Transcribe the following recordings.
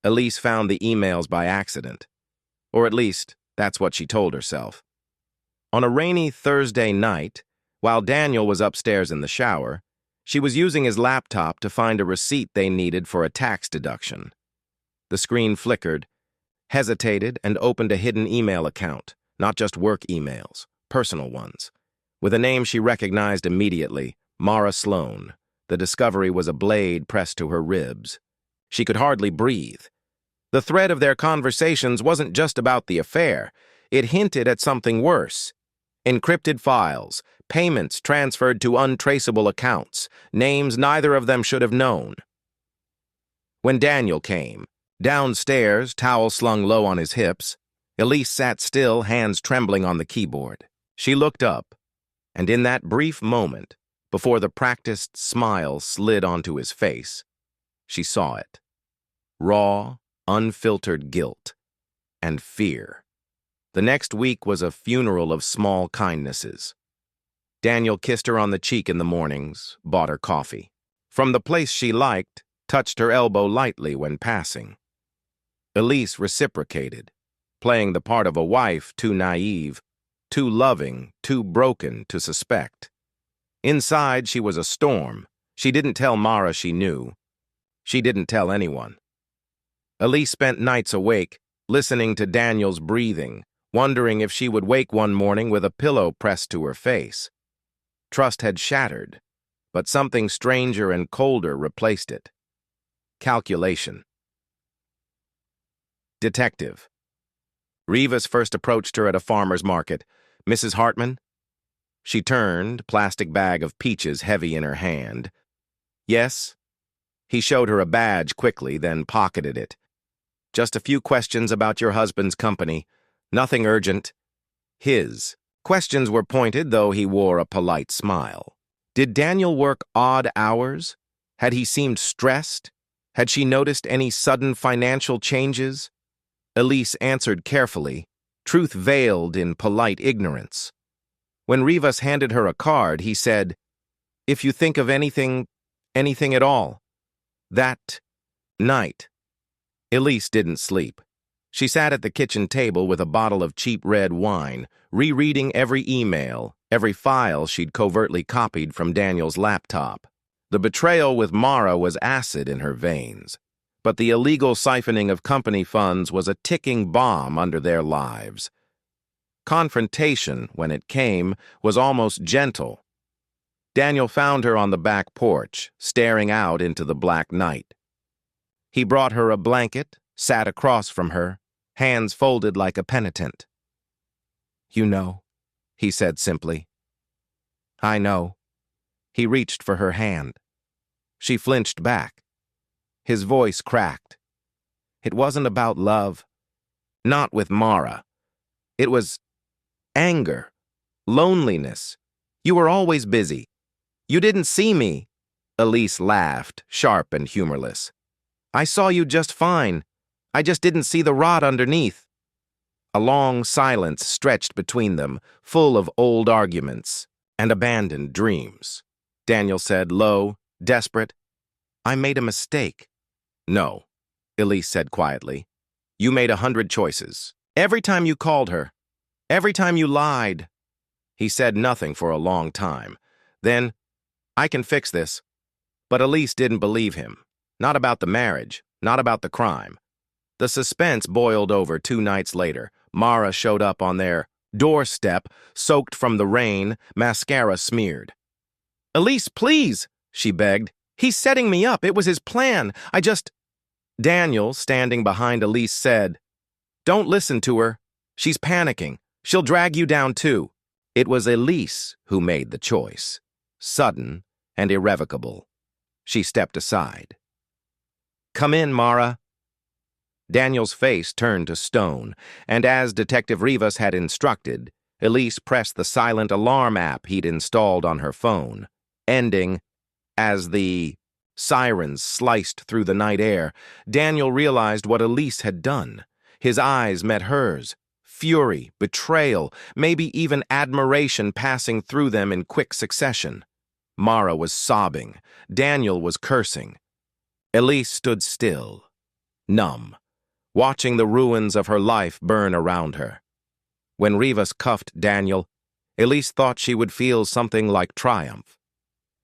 Elise found the emails by accident. Or at least, that's what she told herself. On a rainy Thursday night, while Daniel was upstairs in the shower, she was using his laptop to find a receipt they needed for a tax deduction. The screen flickered, hesitated, and opened a hidden email account, not just work emails, personal ones. With a name she recognized immediately, Mara Sloan, the discovery was a blade pressed to her ribs. She could hardly breathe. The thread of their conversations wasn't just about the affair. It hinted at something worse. Encrypted files, payments transferred to untraceable accounts, names neither of them should have known. When Daniel came, downstairs, towel slung low on his hips, Elise sat still, hands trembling on the keyboard. She looked up, and in that brief moment, before the practiced smile slid onto his face, she saw it. Raw, unfiltered guilt and fear. The next week was a funeral of small kindnesses. Daniel kissed her on the cheek in the mornings, bought her coffee. From the place she liked, touched her elbow lightly when passing. Elise reciprocated, playing the part of a wife too naive, too loving, too broken to suspect. Inside, she was a storm. She didn't tell Mara she knew. She didn't tell anyone. Elise spent nights awake, listening to Daniel's breathing, wondering if she would wake one morning with a pillow pressed to her face. Trust had shattered, but something stranger and colder replaced it. Calculation. Detective. Rivas first approached her at a farmer's market. "Mrs. Hartman?" She turned, plastic bag of peaches heavy in her hand. "Yes?" He showed her a badge quickly, then pocketed it. "Just a few questions about your husband's company. Nothing urgent." His questions were pointed, though he wore a polite smile. Did Daniel work odd hours? Had he seemed stressed? Had she noticed any sudden financial changes? Elise answered carefully, truth veiled in polite ignorance. When Rivas handed her a card, he said, "If you think of anything at all." That night, Elise didn't sleep. She sat at the kitchen table with a bottle of cheap red wine, rereading every email, every file she'd covertly copied from Daniel's laptop. The betrayal with Mara was acid in her veins, but the illegal siphoning of company funds was a ticking bomb under their lives. Confrontation, when it came, was almost gentle. Daniel found her on the back porch, staring out into the black night. He brought her a blanket, sat across from her, hands folded like a penitent. "You know," he said simply. "I know." He reached for her hand. She flinched back. His voice cracked. "It wasn't about love. Not with Mara. It was anger, loneliness. You were always busy. You didn't see me." Elise laughed, sharp and humorless. "I saw you just fine. I just didn't see the rot underneath." A long silence stretched between them, full of old arguments and abandoned dreams. Daniel said, low, desperate, "I made a mistake." "No," Elise said quietly. "You made 100 choices. Every time you called her. Every time you lied." He said nothing for a long time. Then, "I can fix this." But Elise didn't believe him. Not about the marriage, not about the crime. The suspense boiled over 2 nights later. Mara showed up on their doorstep, soaked from the rain, mascara smeared. "Elise, please," she begged. "He's setting me up. It was his plan. Daniel, standing behind Elise, said, "Don't listen to her. She's panicking. She'll drag you down too." It was Elise who made the choice, sudden and irrevocable. She stepped aside. "Come in, Mara." Daniel's face turned to stone, and as Detective Rivas had instructed, Elise pressed the silent alarm app he'd installed on her phone, ending, as the sirens sliced through the night air, Daniel realized what Elise had done. His eyes met hers, fury, betrayal, maybe even admiration passing through them in quick succession. Mara was sobbing. Daniel was cursing. Elise stood still, numb, watching the ruins of her life burn around her. When Rivas cuffed Daniel, Elise thought she would feel something like triumph,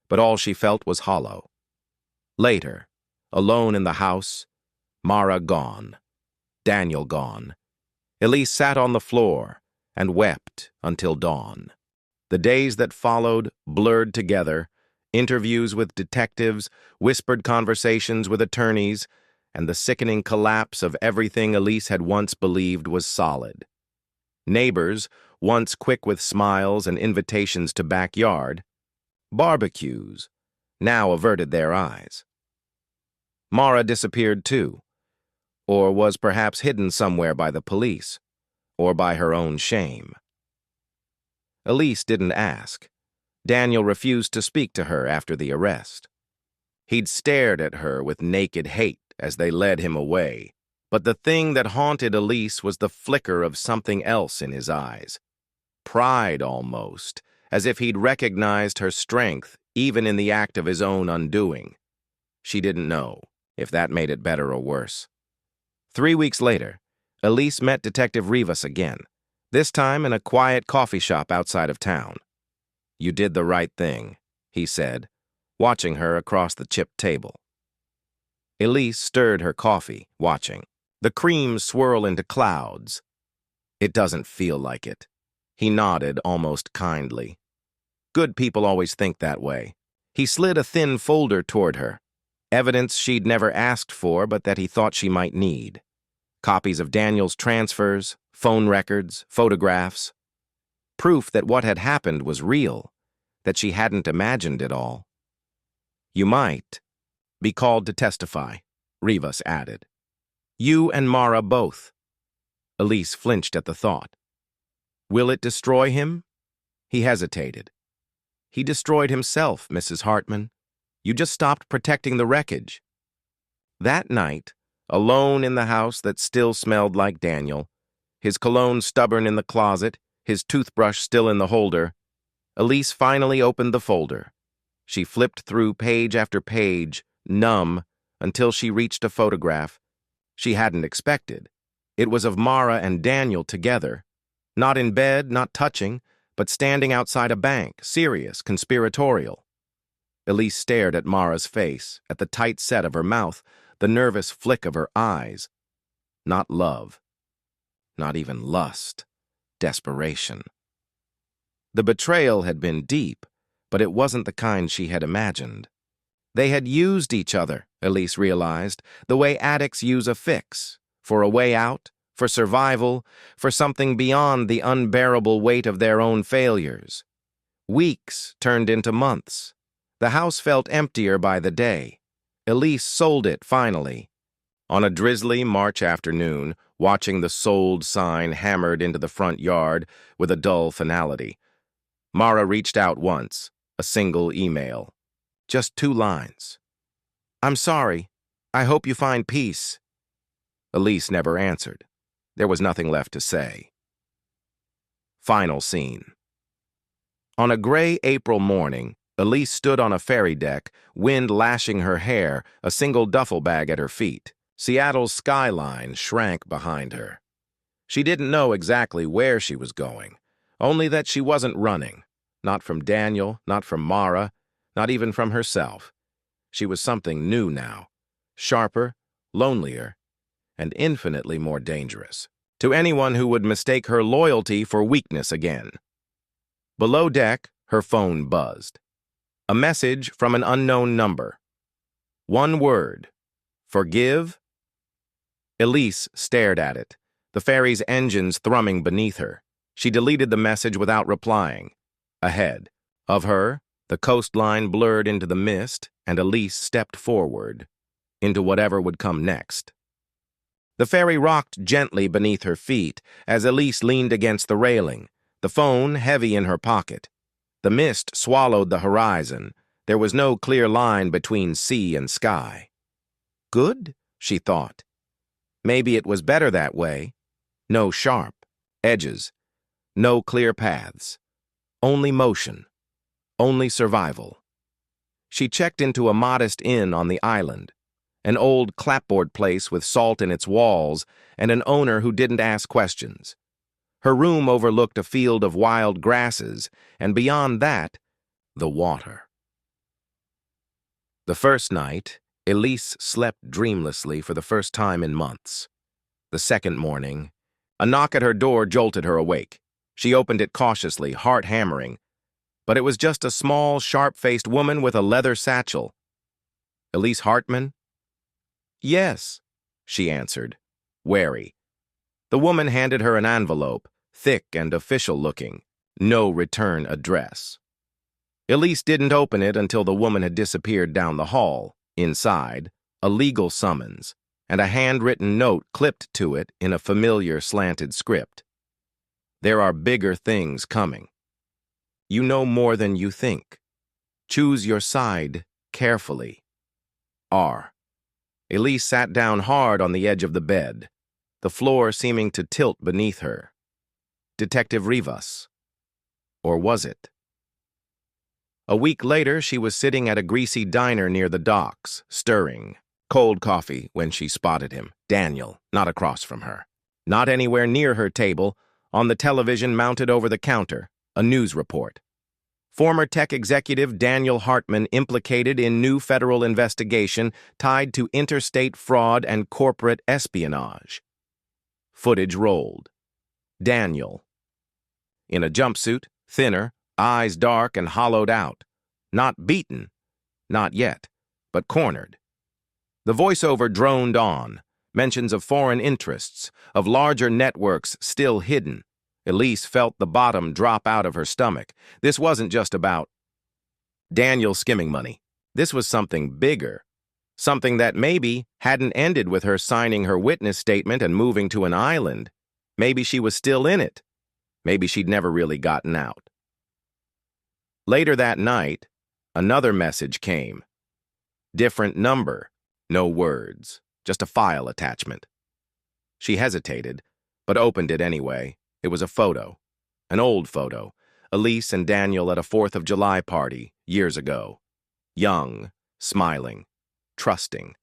but all she felt was hollow. Later, alone in the house, Mara gone, Daniel gone, Elise sat on the floor and wept until dawn. The days that followed blurred together, interviews with detectives, whispered conversations with attorneys, and the sickening collapse of everything Elise had once believed was solid. Neighbors, once quick with smiles and invitations to backyard, barbecues, now averted their eyes. Mara disappeared too, or was perhaps hidden somewhere by the police, or by her own shame. Elise didn't ask. Daniel refused to speak to her after the arrest. He'd stared at her with naked hate as they led him away, but the thing that haunted Elise was the flicker of something else in his eyes. Pride almost, as if he'd recognized her strength even in the act of his own undoing. She didn't know if that made it better or worse. 3 weeks later, Elise met Detective Rivas again, this time in a quiet coffee shop outside of town. "You did the right thing," he said, watching her across the chipped table. Elise stirred her coffee, watching. The cream swirl into clouds. "It doesn't feel like it." He nodded almost kindly. Good people always think that way. He slid a thin folder toward her, evidence she'd never asked for but that he thought she might need. Copies of Daniel's transfers, phone records, photographs. Proof that what had happened was real, that she hadn't imagined it all. "You might be called to testify," Rivas added. "You and Mara both." Elise flinched at the thought. "Will it destroy him?" He hesitated. "He destroyed himself, Mrs. Hartman. You just stopped protecting the wreckage." That night, alone in the house that still smelled like Daniel, his cologne stubborn in the closet, his toothbrush still in the holder, Elise finally opened the folder. She flipped through page after page, numb, until she reached a photograph she hadn't expected. It was of Mara and Daniel together, not in bed, not touching, but standing outside a bank, serious, conspiratorial. Elise stared at Mara's face, at the tight set of her mouth, the nervous flick of her eyes. Not love. Not even lust. Desperation. The betrayal had been deep, but it wasn't the kind she had imagined. They had used each other, Elise realized, the way addicts use a fix, for a way out, for survival, for something beyond the unbearable weight of their own failures. Weeks turned into months. The house felt emptier by the day. Elise sold it finally. On a drizzly March afternoon, watching the sold sign hammered into the front yard with a dull finality, Mara reached out once, a single email. Just 2 lines. "I'm sorry. I hope you find peace." Elise never answered. There was nothing left to say. Final scene. On a gray April morning, Elise stood on a ferry deck, wind lashing her hair, a single duffel bag at her feet. Seattle's skyline shrank behind her. She didn't know exactly where she was going, only that she wasn't running. Not from Daniel, not from Mara, not even from herself. She was something new now, sharper, lonelier, and infinitely more dangerous to anyone who would mistake her loyalty for weakness again. Below deck, her phone buzzed. A message from an unknown number. One word. Forgive? Elise stared at it, the ferry's engines thrumming beneath her. She deleted the message without replying. Ahead of her, the coastline blurred into the mist, and Elise stepped forward, into whatever would come next. The ferry rocked gently beneath her feet as Elise leaned against the railing, the phone heavy in her pocket. The mist swallowed the horizon. There was no clear line between sea and sky. Good, she thought. Maybe it was better that way. No sharp edges, no clear paths. Only motion, only survival. She checked into a modest inn on the island, an old clapboard place with salt in its walls, and an owner who didn't ask questions. Her room overlooked a field of wild grasses, and beyond that, the water. The first night, Elise slept dreamlessly for the first time in months. The second morning, a knock at her door jolted her awake. She opened it cautiously, heart hammering, but it was just a small, sharp-faced woman with a leather satchel. Elise Hartman? Yes, she answered, wary. The woman handed her an envelope, thick and official-looking, no return address. Elise didn't open it until the woman had disappeared down the hall. Inside, a legal summons, and a handwritten note clipped to it in a familiar slanted script. There are bigger things coming. You know more than you think. Choose your side carefully. R. Elise sat down hard on the edge of the bed, the floor seeming to tilt beneath her. Detective Rivas. Or was it? A week later, she was sitting at a greasy diner near the docks, stirring cold coffee when she spotted him, Daniel, not across from her. Not anywhere near her table, on the television mounted over the counter, a news report. Former tech executive Daniel Hartman implicated in new federal investigation tied to interstate fraud and corporate espionage. Footage rolled. Daniel. In a jumpsuit, thinner, eyes dark and hollowed out. Not beaten. Not yet, but cornered. The voiceover droned on, mentions of foreign interests, of larger networks still hidden. Elise felt the bottom drop out of her stomach. This wasn't just about Daniel skimming money. This was something bigger. Something that maybe hadn't ended with her signing her witness statement and moving to an island. Maybe she was still in it. Maybe she'd never really gotten out. Later that night, another message came. Different number, no words, just a file attachment. She hesitated, but opened it anyway. It was a photo, an old photo, Elise and Daniel at a 4th of July party years ago. Young, smiling, trusting.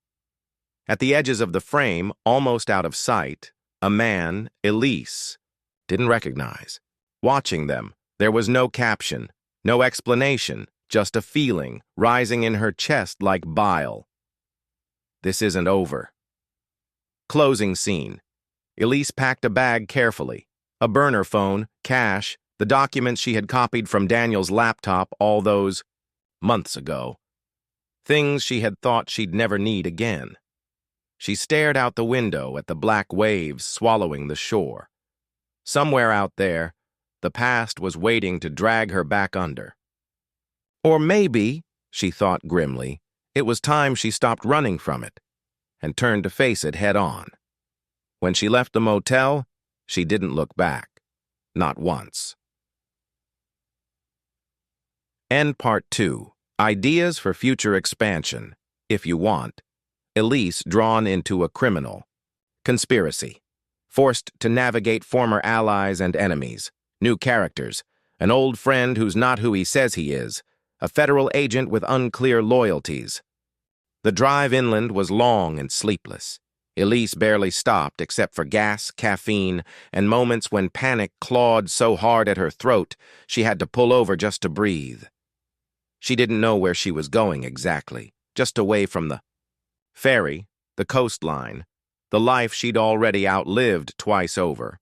At the edges of the frame, almost out of sight, a man, Elise, didn't recognize. Watching them, there was no caption, no explanation, just a feeling rising in her chest like bile. This isn't over. Closing scene. Elise packed a bag carefully. A burner phone, cash, the documents she had copied from Daniel's laptop all those months ago. Things she had thought she'd never need again. She stared out the window at the black waves swallowing the shore. Somewhere out there, the past was waiting to drag her back under. Or maybe, she thought grimly, it was time she stopped running from it and turned to face it head on. When she left the motel, she didn't look back. Not once. End Part 2. Ideas for future expansion, if you want. Elise drawn into a criminal. Conspiracy. Forced to navigate former allies and enemies. New characters. An old friend who's not who he says he is. A federal agent with unclear loyalties. The drive inland was long and sleepless. Elise barely stopped except for gas, caffeine, and moments when panic clawed so hard at her throat she had to pull over just to breathe. She didn't know where she was going exactly, just away from the ferry, the coastline, the life she'd already outlived twice over.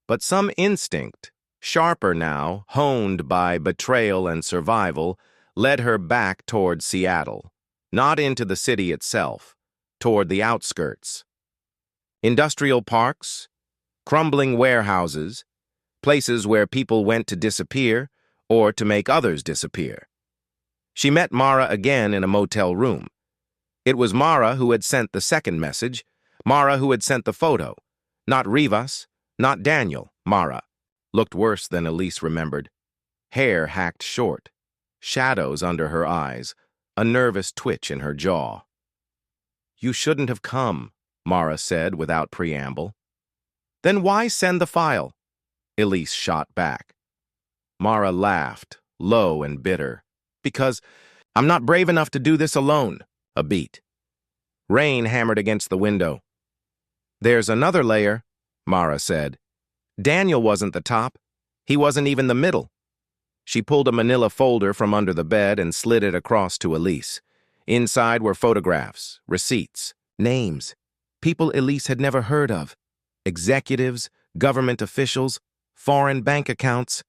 But some instinct, sharper now, honed by betrayal and survival, led her back toward Seattle, not into the city itself, toward the outskirts. Industrial parks, crumbling warehouses, places where people went to disappear or to make others disappear. She met Mara again in a motel room. It was Mara who had sent the second message, Mara who had sent the photo. Not Rivas, not Daniel, Mara. Looked worse than Elise remembered. Hair hacked short, shadows under her eyes, a nervous twitch in her jaw. You shouldn't have come, Mara said without preamble. Then why send the file? Elise shot back. Mara laughed, low and bitter. Because I'm not brave enough to do this alone. A beat. Rain hammered against the window. "There's another layer," Mara said. "Daniel wasn't the top. He wasn't even the middle." She pulled a manila folder from under the bed and slid it across to Elise. Inside were photographs, receipts, names, people Elise had never heard of, executives, government officials, foreign bank accounts.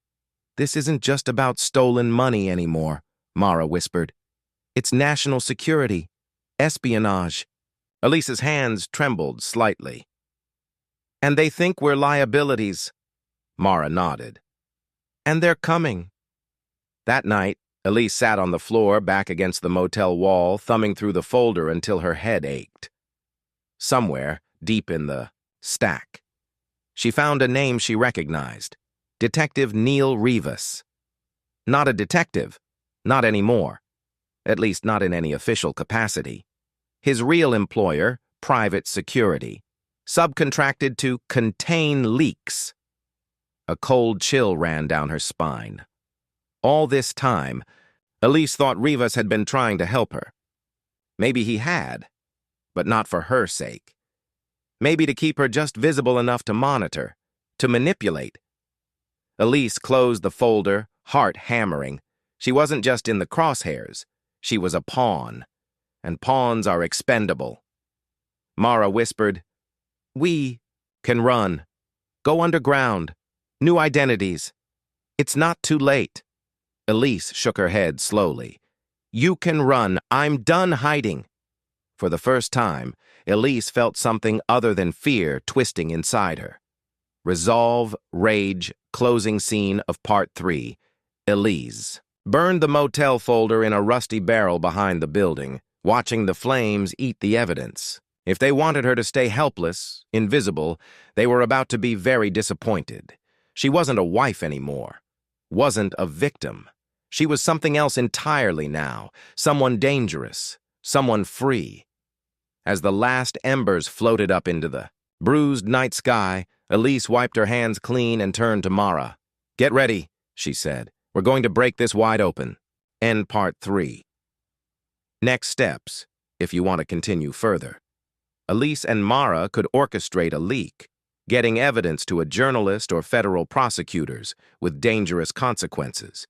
"This isn't just about stolen money anymore," Mara whispered. "It's national security, espionage." Elise's hands trembled slightly. "And they think we're liabilities." Mara nodded. "And they're coming." That night, Elise sat on the floor back against the motel wall, thumbing through the folder until her head ached. Somewhere, deep in the stack, she found a name she recognized: Detective Neil Rivas. Not a detective, not anymore, at least not in any official capacity. His real employer, private security, subcontracted to contain leaks. A cold chill ran down her spine. All this time, Elise thought Rivas had been trying to help her. Maybe he had, but not for her sake. Maybe to keep her just visible enough to monitor, to manipulate. Elise closed the folder, heart hammering. She wasn't just in the crosshairs. She was a pawn, and pawns are expendable. Mara whispered, "We can run, go underground, new identities. It's not too late." Elise shook her head slowly. "You can run. I'm done hiding." For the first time, Elise felt something other than fear twisting inside her. Resolve, rage, closing scene of Part 3. Elise burned the motel folder in a rusty barrel behind the building, watching the flames eat the evidence. If they wanted her to stay helpless, invisible, they were about to be very disappointed. She wasn't a wife anymore, wasn't a victim. She was something else entirely now, someone dangerous, someone free. As the last embers floated up into the bruised night sky, Elise wiped her hands clean and turned to Mara. "Get ready," she said. "We're going to break this wide open." End Part 3. Next steps, if you want to continue further. Elise and Mara could orchestrate a leak, getting evidence to a journalist or federal prosecutors with dangerous consequences.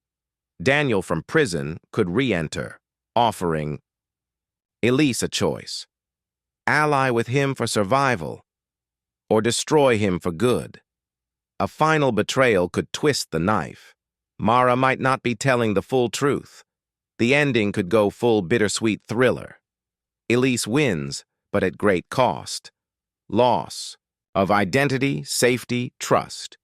Daniel from prison could re-enter, offering Elise a choice: ally with him for survival, or destroy him for good. A final betrayal could twist the knife. Mara might not be telling the full truth. The ending could go full bittersweet thriller. Elise wins, but at great cost. Loss of identity, safety, trust.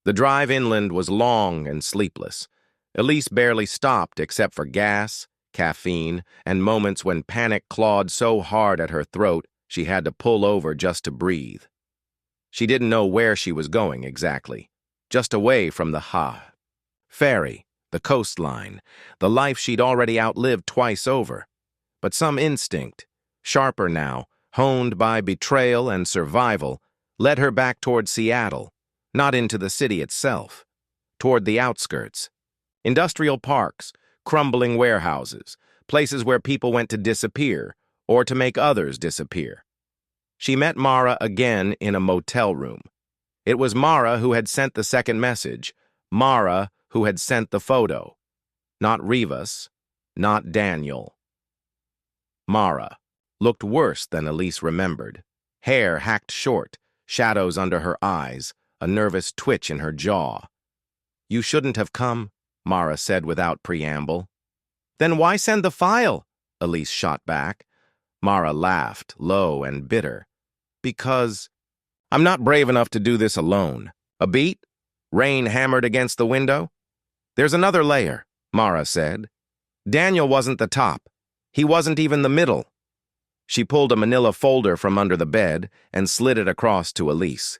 The drive inland was long and sleepless. Elise barely stopped except for gas, caffeine, and moments when panic clawed so hard at her throat she had to pull over just to breathe. She didn't know where she was going exactly, just away from the ferry, the coastline, the life she'd already outlived twice over. But some instinct, sharper now, honed by betrayal and survival, led her back toward Seattle, not into the city itself, toward the outskirts. Industrial parks, crumbling warehouses, places where people went to disappear or to make others disappear. She met Mara again in a motel room. It was Mara who had sent the second message, Mara who had sent the photo. Not Rivas, not Daniel. Mara looked worse than Elise remembered. Hair hacked short, shadows under her eyes, a nervous twitch in her jaw. "You shouldn't have come," Mara said without preamble. "Then why send the file?" Elise shot back. Mara laughed, low and bitter. "Because I'm not brave enough to do this alone." A beat? Rain hammered against the window. "There's another layer," Mara said. "Daniel wasn't the top. He wasn't even the middle." She pulled a manila folder from under the bed and slid it across to Elise.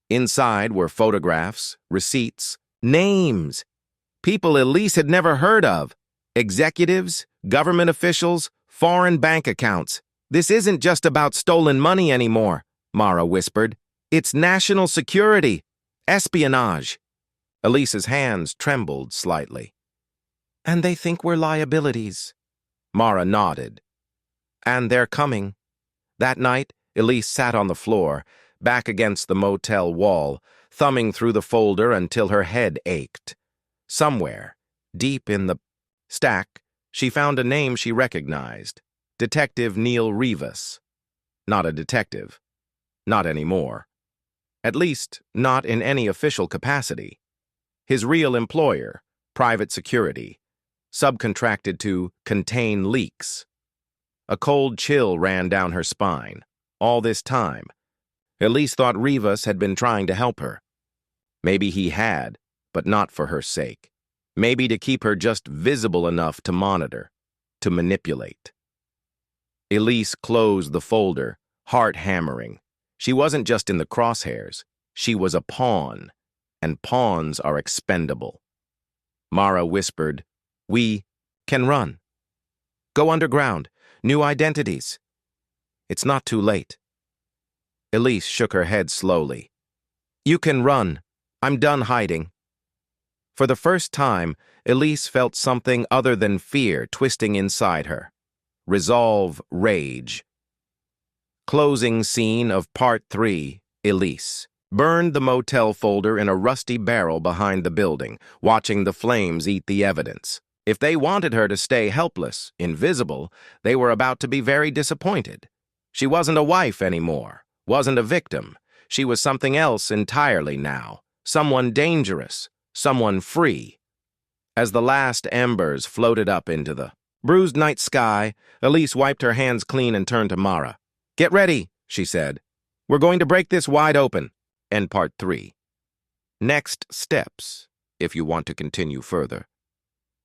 Inside were photographs, receipts, names. People Elise had never heard of. Executives, government officials, foreign bank accounts. "This isn't just about stolen money anymore," Mara whispered. "It's national security, espionage." Elise's hands trembled slightly. "And they think we're liabilities." Mara nodded. "And they're coming." That night, Elise sat on the floor, back against the motel wall, thumbing through the folder until her head ached. Somewhere, deep in the stack, she found a name she recognized. Detective Neil Rivas. Not a detective. Not anymore. At least, not in any official capacity. His real employer, private security, subcontracted to contain leaks. A cold chill ran down her spine. All this time, Elise thought Rivas had been trying to help her. Maybe he had, but not for her sake. Maybe to keep her just visible enough to monitor, to manipulate. Elise closed the folder, heart hammering. She wasn't just in the crosshairs. She was a pawn, and pawns are expendable. Mara whispered, "We can run. Go underground. New identities. It's not too late." Elise shook her head slowly. "You can run. I'm done hiding." For the first time, Elise felt something other than fear twisting inside her. Resolve, rage. Closing scene of Part 3, Elise burned the motel folder in a rusty barrel behind the building, watching the flames eat the evidence. If they wanted her to stay helpless, invisible, they were about to be very disappointed. She wasn't a wife anymore, wasn't a victim. She was something else entirely now, someone dangerous, someone free. As the last embers floated up into the bruised night sky, Elise wiped her hands clean and turned to Mara. "Get ready," she said. "We're going to break this wide open." End Part 3. Next steps, if you want to continue further.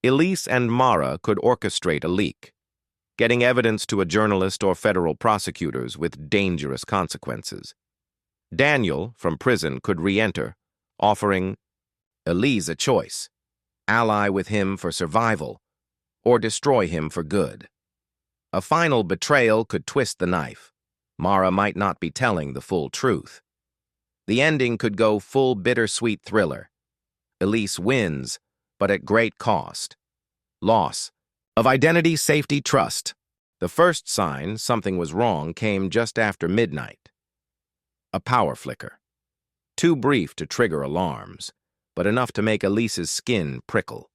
Elise and Mara could orchestrate a leak, getting evidence to a journalist or federal prosecutors with dangerous consequences. Daniel, from prison, could re-enter, offering Elise a choice: ally with him for survival, or destroy him for good. A final betrayal could twist the knife. Mara might not be telling the full truth. The ending could go full bittersweet thriller. Elise wins, but at great cost. Loss of identity, safety, trust. The first sign something was wrong came just after midnight. A power flicker. Too brief to trigger alarms, but enough to make Elise's skin prickle.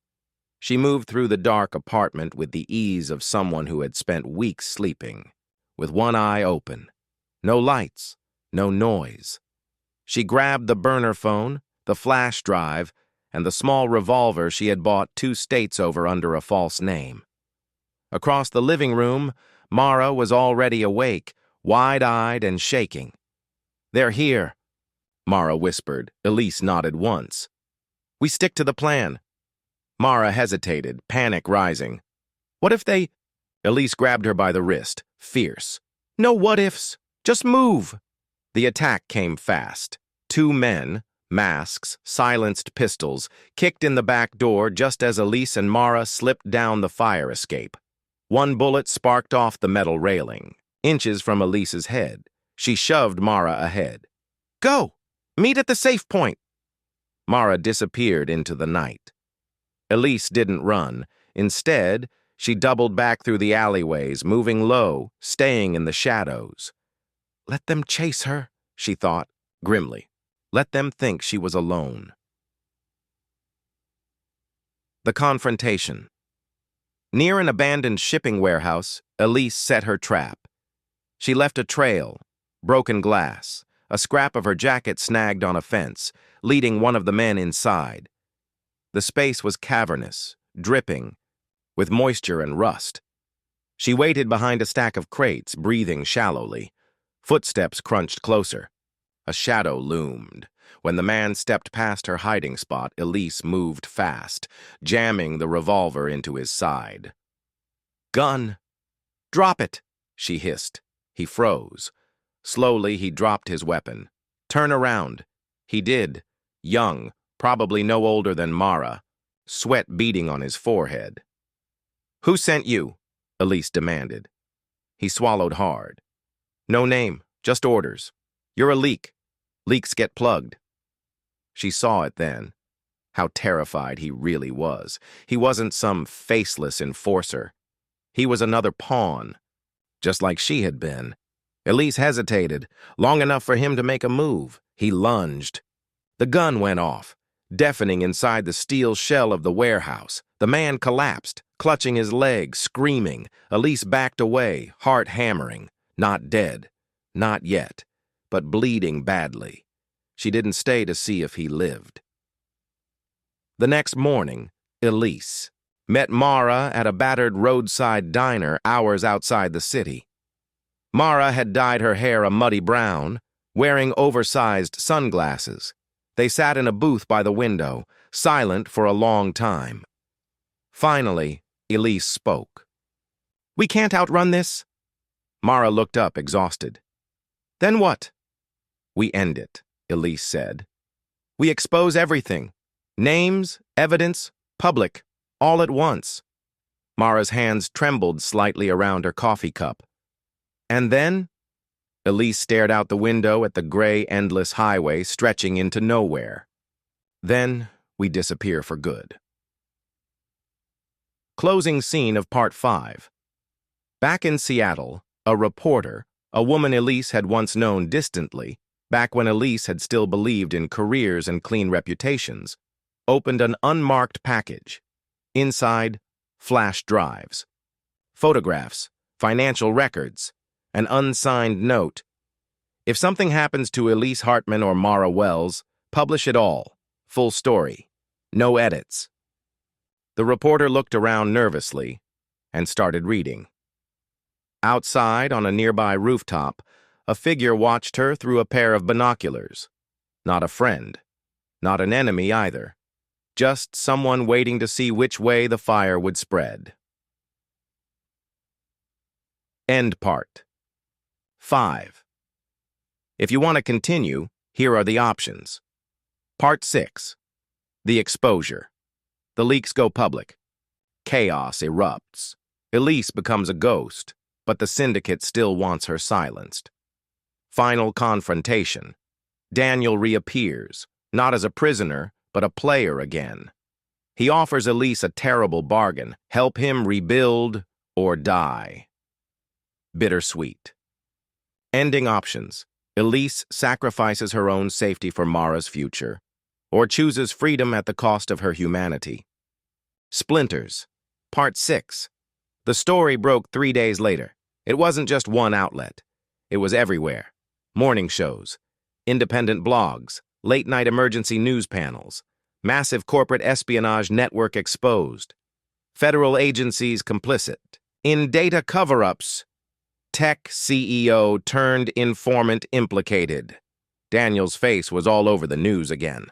She moved through the dark apartment with the ease of someone who had spent weeks sleeping, with one eye open. No lights, no noise. She grabbed the burner phone, the flash drive, and the small revolver she had bought 2 states over under a false name. Across the living room, Mara was already awake, wide-eyed and shaking. "They're here," Mara whispered. Elise nodded once. "We stick to the plan." Mara hesitated, panic rising. "What if they—" Elise grabbed her by the wrist, fierce. "No what-ifs. Just move." The attack came fast. 2 men, masks, silenced pistols, kicked in the back door just as Elise and Mara slipped down the fire escape. One bullet sparked off the metal railing, inches from Elise's head. She shoved Mara ahead. "Go! Meet at the safe point!" Mara disappeared into the night. Elise didn't run. Instead, she doubled back through the alleyways, moving low, staying in the shadows. Let them chase her, she thought, grimly. Let them think she was alone. The confrontation. Near an abandoned shipping warehouse, Elise set her trap. She left a trail, broken glass, a scrap of her jacket snagged on a fence, leading one of the men inside. The space was cavernous, dripping, with moisture and rust. She waited behind a stack of crates, breathing shallowly. Footsteps crunched closer. A shadow loomed. When the man stepped past her hiding spot, Elise moved fast, jamming the revolver into his side. "Gun! Drop it!" she hissed. He froze. Slowly, he dropped his weapon. "Turn around." He did. Young, probably no older than Mara, sweat beading on his forehead. "Who sent you?" Elise demanded. He swallowed hard. "No name, just orders. You're a leak. Leaks get plugged." She saw it then, how terrified he really was. He wasn't some faceless enforcer. He was another pawn, just like she had been. Elise hesitated, long enough for him to make a move. He lunged. The gun went off, deafening inside the steel shell of the warehouse. The man collapsed, clutching his leg, screaming. Elise backed away, heart hammering. Not dead. Not yet, but bleeding badly. She didn't stay to see if he lived. The next morning, Elise met Mara at a battered roadside diner hours outside the city. Mara had dyed her hair a muddy brown, wearing oversized sunglasses. They sat in a booth by the window, silent for a long time. Finally, Elise spoke. "We can't outrun this." Mara looked up, exhausted. "Then what?" "We end it," Elise said. "We expose everything. Names, evidence, public, all at once." Mara's hands trembled slightly around her coffee cup. "And then?" Elise stared out the window at the gray, endless highway stretching into nowhere. "Then we disappear for good." Closing scene of Part 5. Back in Seattle, a reporter, a woman Elise had once known distantly, back when Elise had still believed in careers and clean reputations, opened an unmarked package. Inside, flash drives, photographs, financial records, an unsigned note. "If something happens to Elise Hartman or Mara Wells, publish it all. Full story. No edits." The reporter looked around nervously and started reading. Outside, on a nearby rooftop, a figure watched her through a pair of binoculars. Not a friend. Not an enemy either. Just someone waiting to see which way the fire would spread. End part. 5. If you want to continue, here are the options. Part 6. The exposure. The leaks go public. Chaos erupts. Elise becomes a ghost, but the syndicate still wants her silenced. Final confrontation. Daniel reappears, not as a prisoner, but a player again. He offers Elise a terrible bargain: help him rebuild or die. Bittersweet. Ending options. Elise sacrifices her own safety for Mara's future, or chooses freedom at the cost of her humanity. Splinters. Part 6. The story broke 3 days later. It wasn't just one outlet. It was everywhere. Morning shows, independent blogs, late-night emergency news panels, massive corporate espionage network exposed, federal agencies complicit, in data cover-ups, tech CEO turned informant implicated. Daniel's face was all over the news again.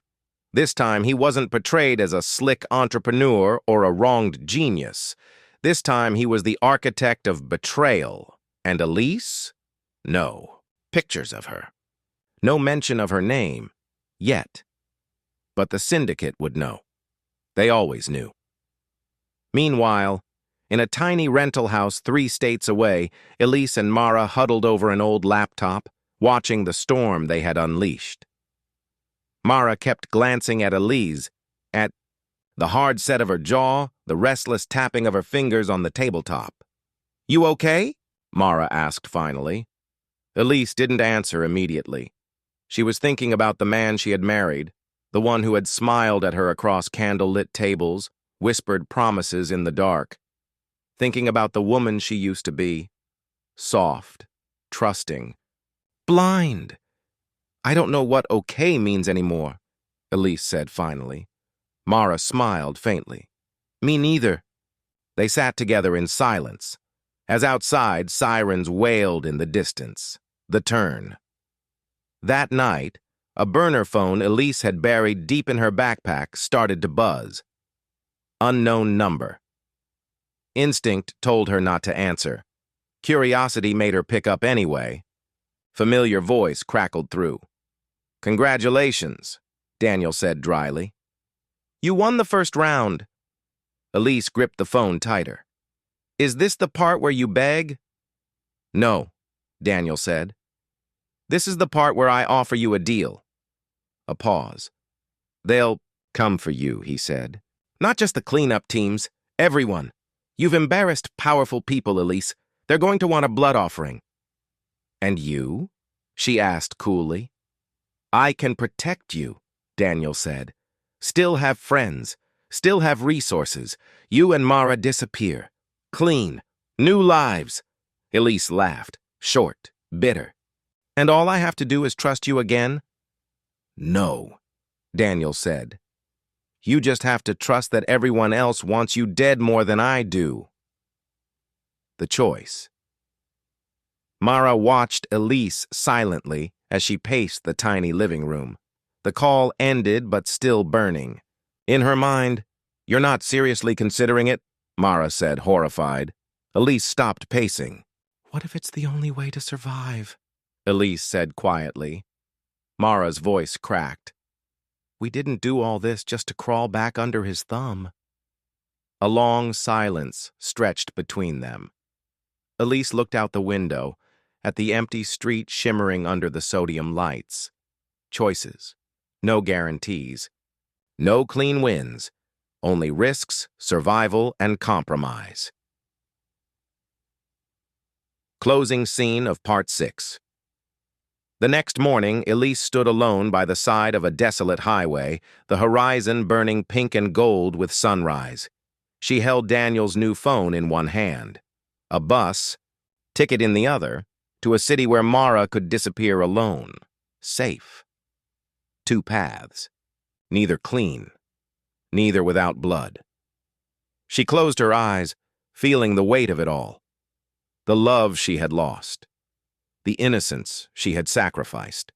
This time, he wasn't portrayed as a slick entrepreneur or a wronged genius. This time, he was the architect of betrayal. And Elise? No. Pictures of her. No mention of her name. Yet. But the syndicate would know. They always knew. Meanwhile, in a tiny rental house 3 states away, Elise and Mara huddled over an old laptop, watching the storm they had unleashed. Mara kept glancing at Elise, at the hard set of her jaw, the restless tapping of her fingers on the tabletop. "You okay?" Mara asked finally. Elise didn't answer immediately. She was thinking about the man she had married, the one who had smiled at her across candle-lit tables, whispered promises in the dark. Thinking about the woman she used to be. Soft, trusting, blind. "I don't know what okay means anymore," Elise said finally. Mara smiled faintly. "Me neither." They sat together in silence, as outside sirens wailed in the distance. The turn. That night, a burner phone Elise had buried deep in her backpack started to buzz. Unknown number. Instinct told her not to answer. Curiosity made her pick up anyway. Familiar voice crackled through. "Congratulations," Daniel said dryly. "You won the first round." Elise gripped the phone tighter. "Is this the part where you beg?" "No," Daniel said. "This is the part where I offer you a deal." A pause. "They'll come for you," he said. "Not just the cleanup teams. Everyone. You've embarrassed powerful people, Elise. They're going to want a blood offering." And you? She asked coolly. I can protect you, Daniel said. Still have friends. Still have resources. You and Mara disappear. Clean. New lives. Elise laughed, short, bitter. And all I have to do is trust you again? No, Daniel said. You just have to trust that everyone else wants you dead more than I do. The choice. Mara watched Elise silently as she paced the tiny living room. The call ended, but still burning. In her mind, "You're not seriously considering it?" Mara said, horrified. Elise stopped pacing. "What if it's the only way to survive?" Elise said quietly. Mara's voice cracked. "We didn't do all this just to crawl back under his thumb." A long silence stretched between them. Elise looked out the window, at the empty street shimmering under the sodium lights. Choices. No guarantees. No clean wins. Only risks, survival, and compromise. Closing scene of Part 6. The next morning, Elise stood alone by the side of a desolate highway, the horizon burning pink and gold with sunrise. She held Daniel's new phone in one hand. A bus, ticket in the other, to a city where Mara could disappear alone. Safe. Two paths. Neither clean. Neither without blood. She closed her eyes, feeling the weight of it all. The love she had lost. The innocence she had sacrificed.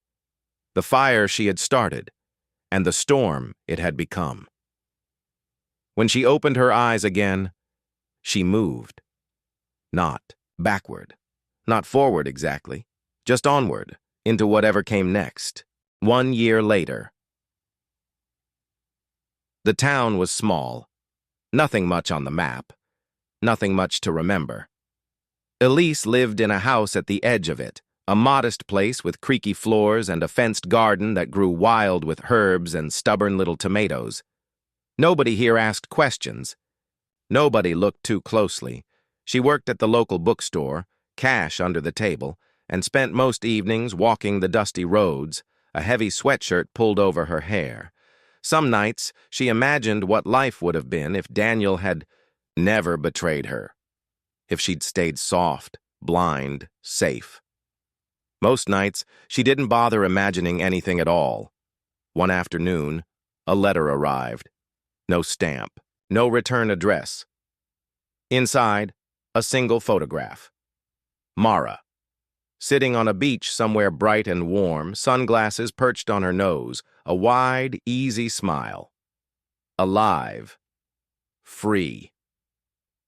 The fire she had started, and the storm it had become. When she opened her eyes again, she moved. Not backward. Not forward exactly. Just onward, into whatever came next. 1 year later. The town was small. Nothing much on the map. Nothing much to remember. Elise lived in a house at the edge of it, a modest place with creaky floors and a fenced garden that grew wild with herbs and stubborn little tomatoes. Nobody here asked questions. Nobody looked too closely. She worked at the local bookstore, cash under the table, and spent most evenings walking the dusty roads, a heavy sweatshirt pulled over her hair. Some nights, she imagined what life would have been if Daniel had never betrayed her. If she'd stayed soft, blind, safe. Most nights, she didn't bother imagining anything at all. One afternoon, a letter arrived. No stamp, no return address. Inside, a single photograph. Mara, sitting on a beach somewhere bright and warm, sunglasses perched on her nose, a wide, easy smile. Alive. Free.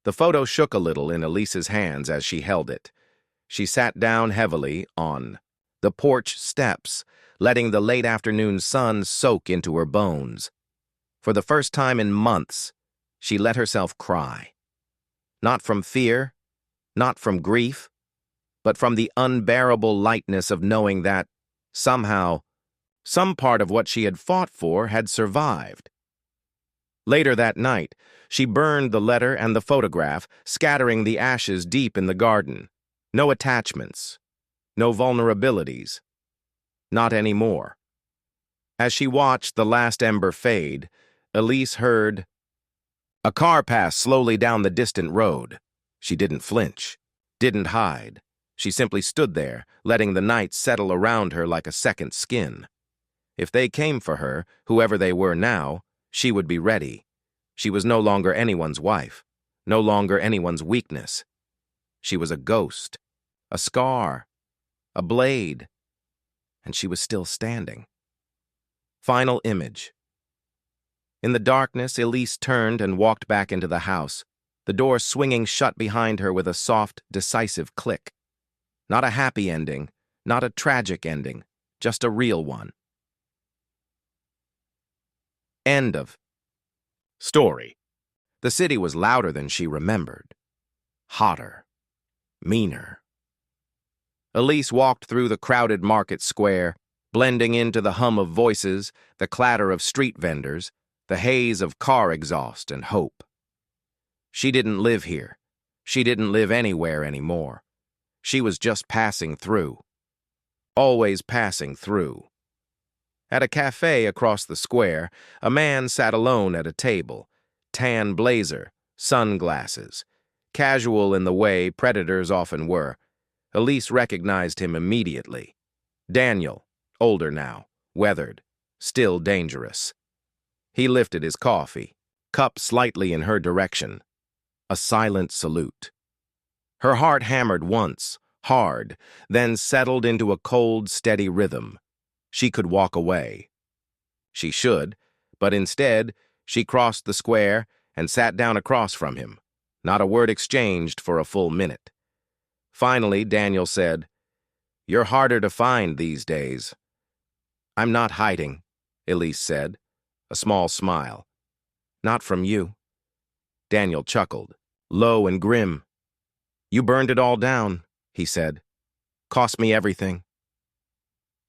The photo shook a little in Elise's hands as she held it. She sat down heavily on the porch steps, letting the late afternoon sun soak into her bones. For the first time in months, she let herself cry. Not from fear, not from grief, but from the unbearable lightness of knowing that, somehow, some part of what she had fought for had survived. Later that night, she burned the letter and the photograph, scattering the ashes deep in the garden. No attachments. No vulnerabilities. Not anymore. As she watched the last ember fade, Elise heard a car pass slowly down the distant road. She didn't flinch, didn't hide. She simply stood there, letting the night settle around her like a second skin. If they came for her, whoever they were now, she would be ready. She was no longer anyone's wife, no longer anyone's weakness. She was a ghost, a scar, a blade, and she was still standing. Final image. In the darkness, Elise turned and walked back into the house, the door swinging shut behind her with a soft, decisive click. Not a happy ending, not a tragic ending, just a real one. End of story. The city was louder than she remembered. Hotter. Meaner. Elise walked through the crowded market square, blending into the hum of voices, the clatter of street vendors, the haze of car exhaust and hope. She didn't live here. She didn't live anywhere anymore. She was just passing through. always passing through. At a cafe across the square, a man sat alone at a table, tan blazer, sunglasses, casual in the way predators often were. Elise recognized him immediately. Daniel, older now, weathered, still dangerous. He lifted his coffee, cup slightly in her direction. A silent salute. Her heart hammered once, hard, then settled into a cold, steady rhythm. She could walk away. She should, but instead, she crossed the square and sat down across from him. Not a word exchanged for a full minute. Finally, Daniel said, "You're harder to find these days." "I'm not hiding," Elise said, a small smile. "Not from you." Daniel chuckled, low and grim. "You burned it all down," he said. "Cost me everything."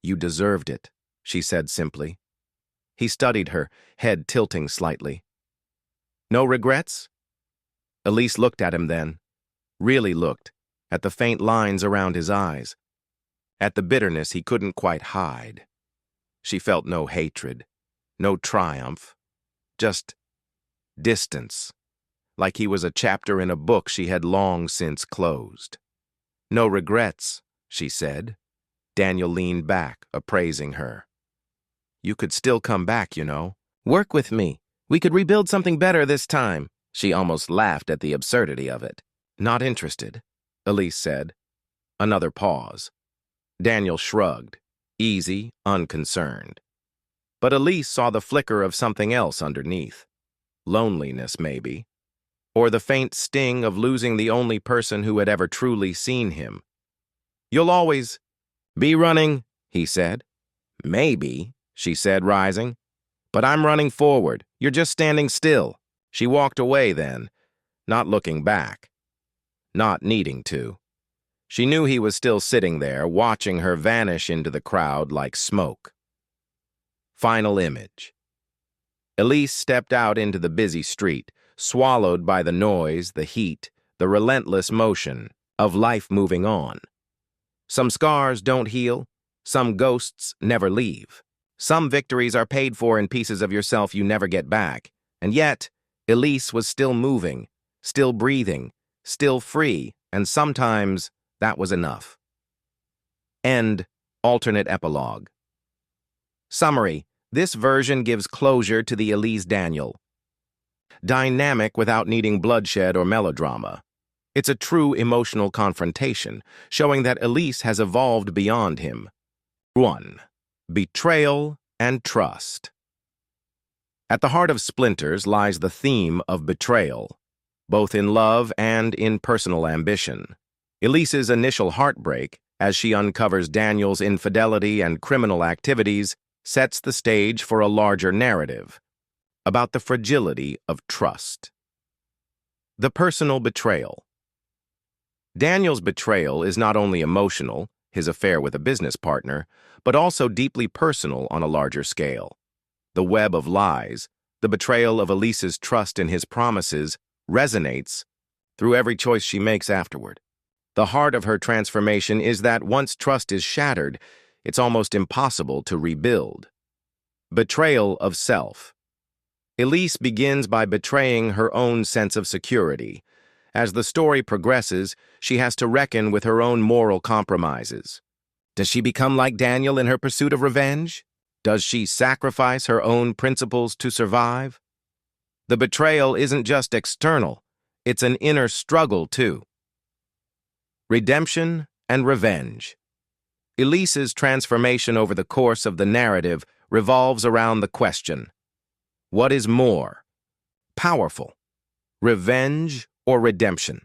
"You deserved it," she said simply. He studied her, head tilting slightly. "No regrets?" Elise looked at him then, really looked, at the faint lines around his eyes, at the bitterness he couldn't quite hide. She felt no hatred, no triumph, just distance, like he was a chapter in a book she had long since closed. "No regrets," she said. Daniel leaned back, appraising her. "You could still come back, you know. Work with me. We could rebuild something better this time." She almost laughed at the absurdity of it. "Not interested," Elise said. Another pause. Daniel shrugged, easy, unconcerned. But Elise saw the flicker of something else underneath. Loneliness, maybe. Or the faint sting of losing the only person who had ever truly seen him. "You'll always be running," he said. "Maybe," she said, rising. "But I'm running forward. You're just standing still." She walked away then, not looking back. Not needing to. She knew he was still sitting there, watching her vanish into the crowd like smoke. Final image. Elise stepped out into the busy street, swallowed by the noise, the heat, the relentless motion of life moving on. Some scars don't heal, some ghosts never leave. Some victories are paid for in pieces of yourself you never get back. And yet, Elise was still moving, still breathing, still free, and sometimes that was enough. End. Alternate epilogue. Summary. This version gives closure to the Elise Daniel. Dynamic without needing bloodshed or melodrama. It's a true emotional confrontation, showing that Elise has evolved beyond him. 1. Betrayal and trust. At the heart of Splinters lies the theme of betrayal, both in love and in personal ambition. Elise's initial heartbreak, as she uncovers Daniel's infidelity and criminal activities, sets the stage for a larger narrative about the fragility of trust. The personal betrayal. Daniel's betrayal is not only emotional, his affair with a business partner, but also deeply personal on a larger scale. The web of lies, the betrayal of Elise's trust in his promises, resonates through every choice she makes afterward. The heart of her transformation is that once trust is shattered, it's almost impossible to rebuild. Betrayal of self. Elise begins by betraying her own sense of security. As the story progresses, she has to reckon with her own moral compromises. Does she become like Daniel in her pursuit of revenge? Does she sacrifice her own principles to survive? The betrayal isn't just external, it's an inner struggle too. Redemption and revenge. Elise's transformation over the course of the narrative revolves around the question: what is more powerful, revenge or redemption?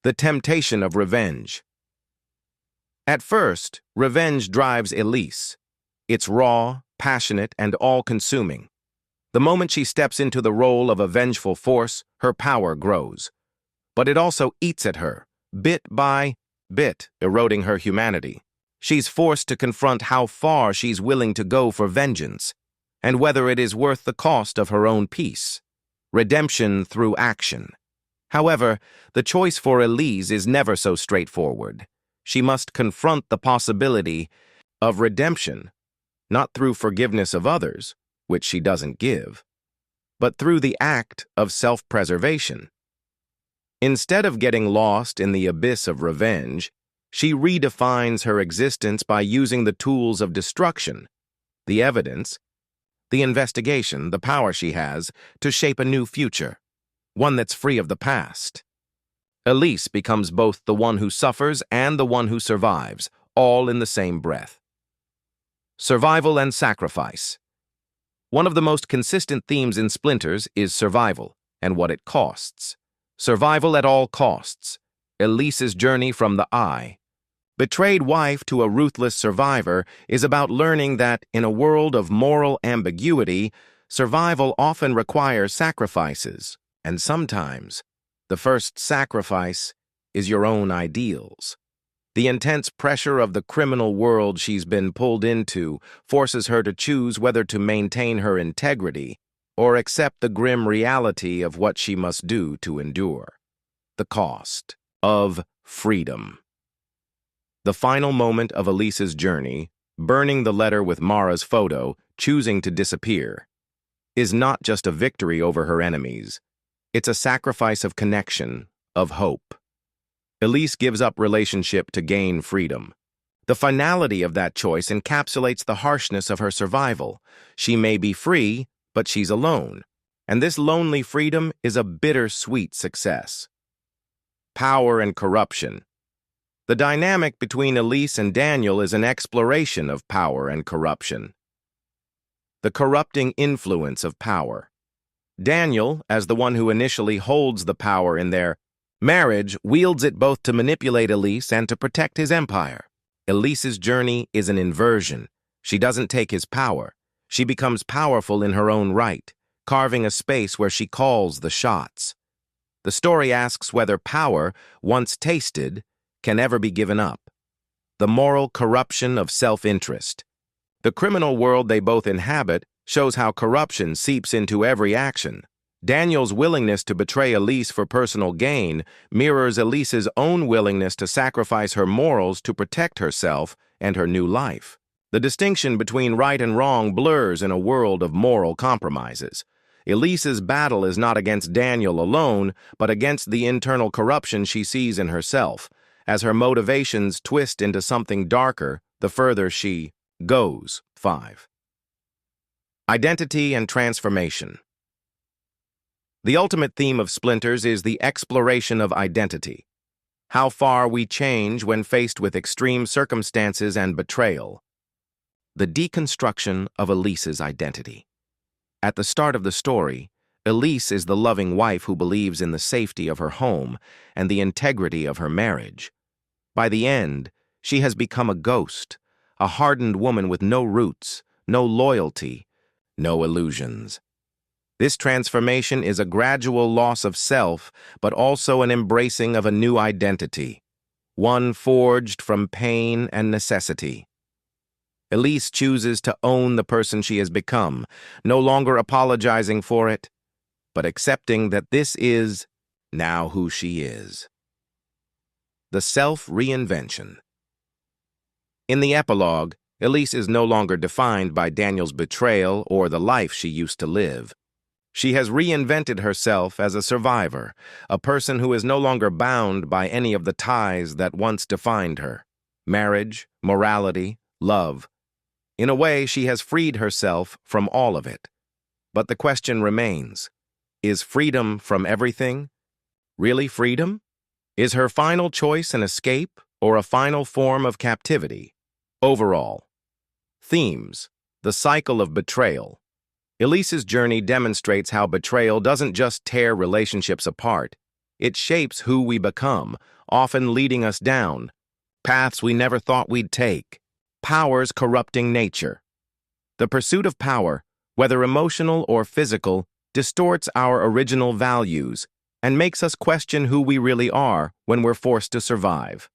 The temptation of revenge. At first, revenge drives Elise. It's raw, passionate, and all-consuming. The moment she steps into the role of a vengeful force, her power grows. But it also eats at her, bit by bit, eroding her humanity. She's forced to confront how far she's willing to go for vengeance, and whether it is worth the cost of her own peace. Redemption through action. However, the choice for Elise is never so straightforward. She must confront the possibility of redemption, not through forgiveness of others, which she doesn't give, but through the act of self-preservation. Instead of getting lost in the abyss of revenge, she redefines her existence by using the tools of destruction, the evidence, the investigation, the power she has to shape a new future, one that's free of the past. Elise becomes both the one who suffers and the one who survives, all in the same breath. Survival and sacrifice. One of the most consistent themes in Splinters is survival and what it costs. Survival at all costs. Elise's journey from the I. Betrayed wife to a ruthless survivor is about learning that, in a world of moral ambiguity, survival often requires sacrifices, and sometimes the first sacrifice is your own ideals. The intense pressure of the criminal world she's been pulled into forces her to choose whether to maintain her integrity or accept the grim reality of what she must do to endure. The cost of freedom. The final moment of Elise's journey, burning the letter with Mara's photo, choosing to disappear, is not just a victory over her enemies. It's a sacrifice of connection, of hope. Elise gives up relationship to gain freedom. The finality of that choice encapsulates the harshness of her survival. She may be free, but she's alone. And this lonely freedom is a bittersweet success. Power and corruption. The dynamic between Elise and Daniel is an exploration of power and corruption. The corrupting influence of power. Daniel, as the one who initially holds the power in their marriage, wields it both to manipulate Elise and to protect his empire. Elise's journey is an inversion. She doesn't take his power. She becomes powerful in her own right, carving a space where she calls the shots. The story asks whether power, once tasted, can ever be given up. The moral corruption of self-interest. The criminal world they both inhabit shows how corruption seeps into every action. Daniel's willingness to betray Elise for personal gain mirrors Elise's own willingness to sacrifice her morals to protect herself and her new life. The distinction between right and wrong blurs in a world of moral compromises. Elise's battle is not against Daniel alone, but against the internal corruption she sees in herself. As her motivations twist into something darker, the further she goes. 5. Identity and transformation. The ultimate theme of Splinters is the exploration of identity. How far we change when faced with extreme circumstances and betrayal. The deconstruction of Elise's identity. At the start of the story, Elise is the loving wife who believes in the safety of her home and the integrity of her marriage. By the end, she has become a ghost, a hardened woman with no roots, no loyalty, no illusions. This transformation is a gradual loss of self, but also an embracing of a new identity, one forged from pain and necessity. Elise chooses to own the person she has become, no longer apologizing for it, but accepting that this is now who she is. The self-reinvention. In the epilogue, Elise is no longer defined by Daniel's betrayal or the life she used to live. She has reinvented herself as a survivor, a person who is no longer bound by any of the ties that once defined her. Marriage, morality, love. In a way, she has freed herself from all of it. But the question remains, is freedom from everything really freedom? Is her final choice an escape or a final form of captivity? Overall. Themes: the cycle of betrayal. Elise's journey demonstrates how betrayal doesn't just tear relationships apart. It shapes who we become, often leading us down paths we never thought we'd take. Power's corrupting nature. The pursuit of power, whether emotional or physical, distorts our original values and makes us question who we really are when we're forced to survive.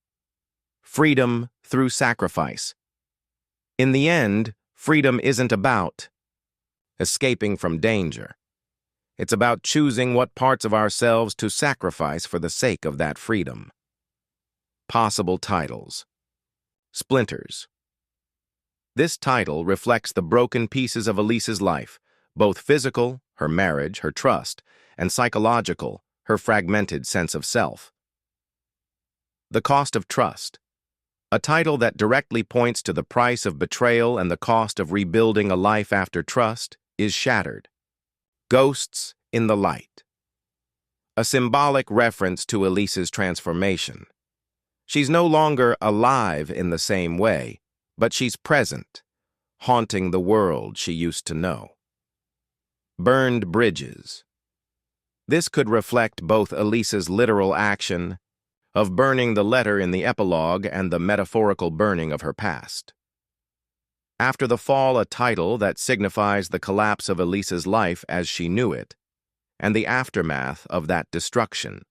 Freedom through sacrifice. In the end, freedom isn't about escaping from danger. It's about choosing what parts of ourselves to sacrifice for the sake of that freedom. Possible titles. Splinters. This title reflects the broken pieces of Elise's life, both physical, her marriage, her trust, and psychological, her fragmented sense of self. The Cost of Trust. A title that directly points to the price of betrayal and the cost of rebuilding a life after trust is shattered. Ghosts in the Light. A symbolic reference to Elise's transformation. She's no longer alive in the same way, but she's present, haunting the world she used to know. Burned Bridges. This could reflect both Elise's literal action of burning the letter in the epilogue and the metaphorical burning of her past. After the Fall, a title that signifies the collapse of Elise's life as she knew it, and the aftermath of that destruction.